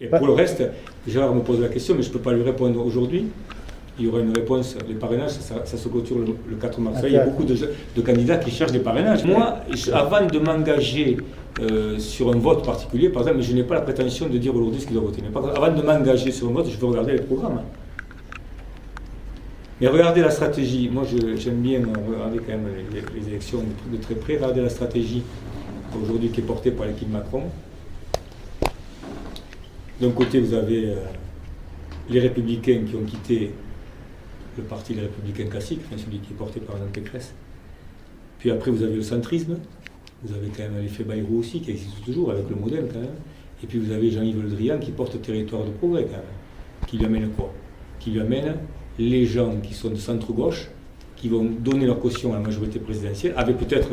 Et pour le reste, Gérard me pose la question, mais je ne peux pas lui répondre aujourd'hui. Il y aura une réponse. Les parrainages, ça se clôture le 4 mars. Il y a beaucoup de candidats qui cherchent des parrainages. Moi, avant de m'engager sur un vote particulier, par exemple, je n'ai pas la prétention de dire aujourd'hui ce qu'il doit voter. Avant de m'engager sur un vote, je veux regarder les programmes. Mais regardez la stratégie. Moi, j'aime bien regarder quand même les élections de très près. Regardez la stratégie aujourd'hui qui est portée par l'équipe Macron. D'un côté, vous avez les Républicains qui ont quitté le parti des Républicains classiques, celui qui est porté par Jean Pécresse. Puis après, vous avez le centrisme. Vous avez quand même l'effet Bayrou aussi, qui existe toujours, avec le modèle quand même. Et puis vous avez Jean-Yves Le Drian qui porte Territoire de progrès quand même. Qui lui amène quoi? Qui lui amène les gens qui sont de centre-gauche, qui vont donner leur caution à la majorité présidentielle, avec peut-être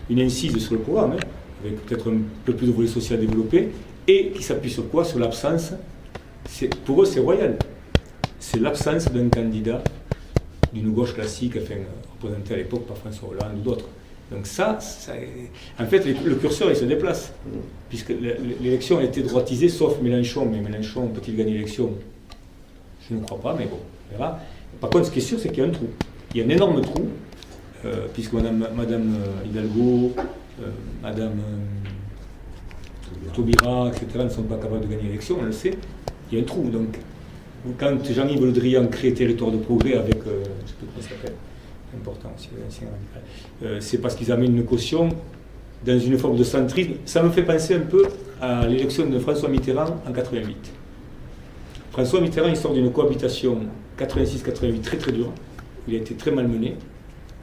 une incise sur le programme, avec peut-être un peu plus de volet social développé, et qui s'appuie sur quoi? Sur l'absence. Pour eux, c'est royal. C'est l'absence d'un candidat d'une gauche classique, enfin, représenté à l'époque par François Hollande ou d'autres. Donc ça, en fait, le curseur, il se déplace, puisque l'élection a été droitisée, sauf Mélenchon. Mais Mélenchon, peut-il gagner l'élection? Je ne crois pas, mais bon, on verra. Par contre, ce qui est sûr, c'est qu'il y a un trou. Il y a un énorme trou, puisque Madame Hidalgo, Madame Taubira, etc., ne sont pas capables de gagner l'élection, on le sait. Il y a un trou. Donc, quand Jean-Yves Le Drian crée Territoire de progrès avec, je ne sais plus comment ça s'appelle, important aussi, c'est parce qu'ils amènent une caution dans une forme de centrisme. Ça me fait penser un peu à l'élection de François Mitterrand en 88. François Mitterrand, il sort d'une cohabitation 86-88 très très dure. Il a été très malmené.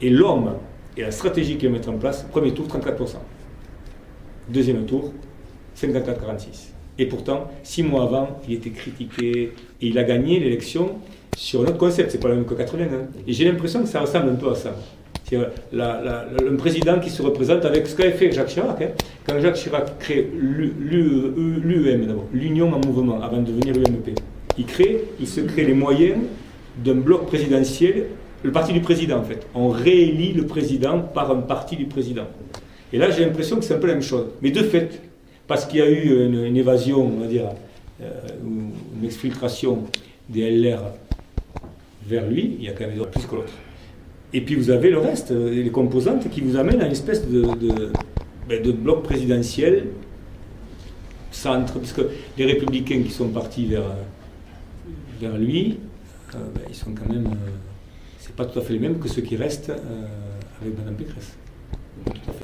Et l'homme et la stratégie qu'il va mettre en place, premier tour, 34%. Deuxième tour, 54-46. Et pourtant, 6 mois avant, il était critiqué et il a gagné l'élection sur un autre concept. C'est pas le même que 80. Et j'ai l'impression que ça ressemble un peu à ça. C'est un président qui se représente avec ce qu'avait fait Jacques Chirac. Quand Jacques Chirac crée l'UEM d'abord, l'Union en mouvement, avant de devenir l'UMP. Il se crée les moyens d'un bloc présidentiel, le parti du président en fait. On réélit le président par un parti du président. Et là, j'ai l'impression que c'est un peu la même chose. Mais de fait, parce qu'il y a eu une évasion, on va dire, une exfiltration des LR vers lui, il y a quand même plus que l'autre. Et puis vous avez le reste, les composantes qui vous amènent à une espèce de bloc présidentiel centre, puisque les républicains qui sont partis vers lui, ils sont quand même, c'est pas tout à fait les mêmes que ceux qui restent avec Mme Pécresse. Tout à fait.